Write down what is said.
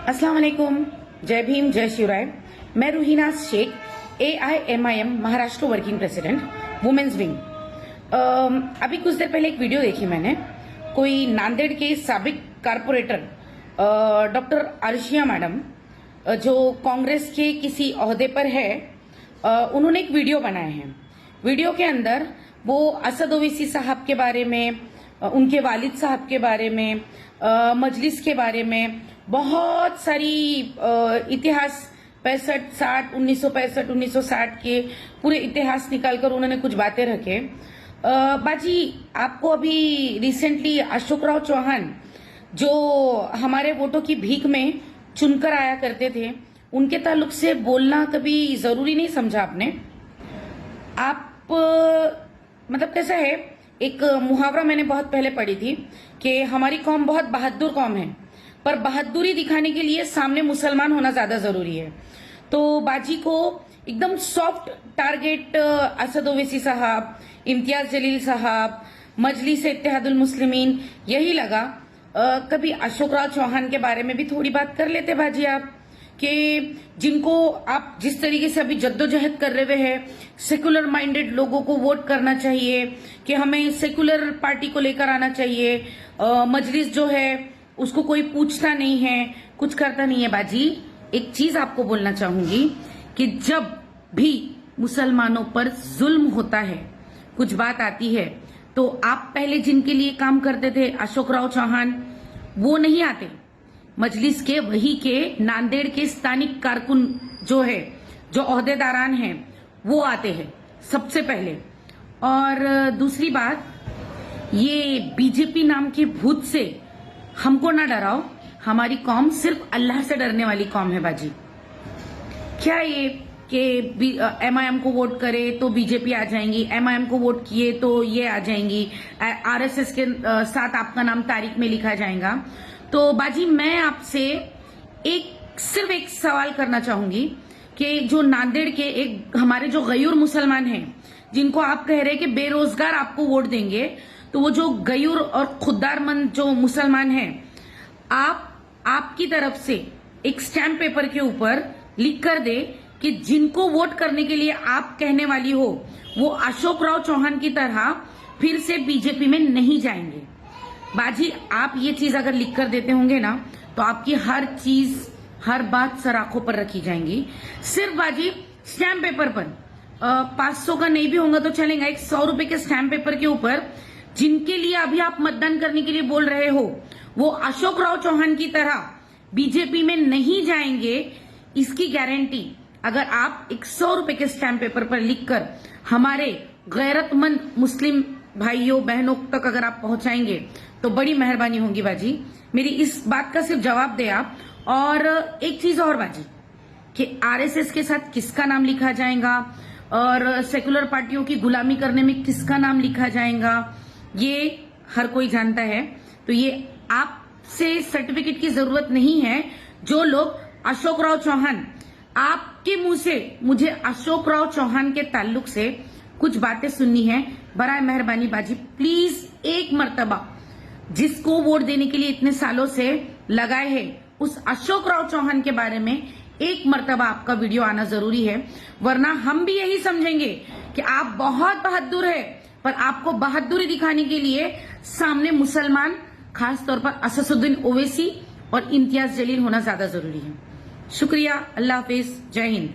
अस्सलाम वालेकुम, जय भीम, जय शिवराय। मैं Ruhina Shaikh, AIMIM Maharashtra working president, women's wing. अभी कुछ देर पहले एक वीडियो देखी मैंने। कोई नांदेड़ के साबिक कारपोरेटर डॉक्टर अर्शिया मैडम, जो कांग्रेस के किसी ओहदे पर है, उन्होंने एक वीडियो बनाए हैं। वीडियो के अंदर वो असद ओवैसी साहब के बारे में, उनके वालिद साहब के बारे में, मजलिस के बारे में बहुत सारी इतिहास 65, 60, 1965, 1960 के पूरे इतिहास निकालकर उन्होंने कुछ बातें रखे। बाजी, आपको अभी रिसेंटली अशोक राव चौहान, जो हमारे वोटों की भीख में चुनकर आया करते थे, उनके ताल्लुक से बोलना कभी जरूरी नहीं समझा आपने? आप मतलब कैसा है, एक मुहावरा मैंने बहुत पहले पढ़ी थी कि हमारी कौम बहुत बहादुर कौम है, पर बहादुरी दिखाने के लिए सामने मुसलमान होना ज्यादा जरूरी है। तो बाजी को एकदम सॉफ्ट टारगेट असद ओवैसी साहब, इम्तियाज जलील साहब, मजलिस इत्तेहादुल मुस्लिमीन यही लगा। कभी अशोक राव चौहान के बारे में भी थोड़ी बात कर लेते बाजी आप, कि जिनको आप जिस तरीके से अभी जद्दोजहद कर रहे हैं, सेकुलर माइंडेड लोगों को वोट करना चाहिए, कि हमें सेकुलर पार्टी को लेकर आना चाहिए, मजलिस जो है उसको कोई पूछता नहीं है, कुछ करता नहीं है। बाजी, एक चीज आपको बोलना चाहूंगी कि जब भी मुसलमानों पर जुल्म होता है, कुछ बात आती है, तो आप पहले जिनके लिए काम करते थे अशोक राव चौहान, वो नहीं आते। मजलिस के वही के नांदेड़ के स्थानिक कारकुन जो है, जो ओहदेदारान हैं, वो आते हैं सबसे पहले। और दूसरी बात, ये बीजेपी नाम के भूत से हमको ना डराओ। हमारी कौम सिर्फ अल्लाह से डरने वाली कौम है बाजी। क्या ये कि MIM को वोट करे तो बीजेपी आ जाएंगी, MIM को वोट किए तो ये आ जाएंगी, RSS के साथ आपका नाम तारीख में लिखा जाएगा? तो बाजी, मैं आपसे सिर्फ एक सवाल करना चाहूंगी कि जो नांदेड़ के एक हमारे जो गयूर मुसलमान हैं, जिनको आप कह रहे हैं कि बेरोजगार आपको वोट देंगे, तो वो जो गयूर और खुददारमंद जो मुसलमान हैं, आपकी तरफ से एक स्टैम्प पेपर के ऊपर लिख कर दे कि जिनको वोट करने के लिए आप कहने वाली हो, वो अशोक राव चौहान की तरह फिर से बीजेपी में नहीं जाएंगे। बाजी, आप ये चीज अगर लिख कर देते होंगे ना, तो आपकी हर चीज, हर बात सर आंखों पर रखी जाएंगी। सिर्फ बाजी स्टैम्प पेपर पर 500 का नहीं भी होगा तो चलेगा, एक 100 रुपए के स्टैम्प पेपर के ऊपर जिनके लिए अभी आप मतदान करने के लिए बोल रहे हो, वो अशोक राव चौहान की तरह बीजेपी में नहीं जाएंगे, इसकी गारंटी अगर आप एक 100 रुपए के स्टैम्प पेपर पर लिखकर हमारे गैरतमंद मुस्लिम भाइयों बहनों तक अगर आप पहुंचाएंगे तो बड़ी मेहरबानी होगी बाजी। मेरी इस बात का सिर्फ जवाब दे आप। और एक चीज और बाजी, कि RSS के साथ किसका नाम लिखा जाएगा और सेकुलर पार्टियों की गुलामी करने में किसका नाम लिखा जाएगा, ये हर कोई जानता है। तो ये आपसे सर्टिफिकेट की जरूरत नहीं है। जो लोग अशोक राव चौहान, आपके मुंह से मुझे अशोक राव चौहान के ताल्लुक से कुछ बातें सुननी है, बराए मेहरबानी बाजी प्लीज एक मर्तबा जिसको वोट देने के लिए इतने सालों से लगाए हैं, उस अशोक राव चौहान के बारे में एक मर्तबा आपका वीडियो आना जरूरी है। वरना हम भी यही समझेंगे कि आप बहुत बहादुर है, पर आपको बहादुरी दिखाने के लिए सामने मुसलमान, खास तौर पर असदुद्दीन ओवैसी और इम्तियाज जलील होना ज्यादा जरूरी है। शुक्रिया, अल्लाह हाफिज, जय हिंद।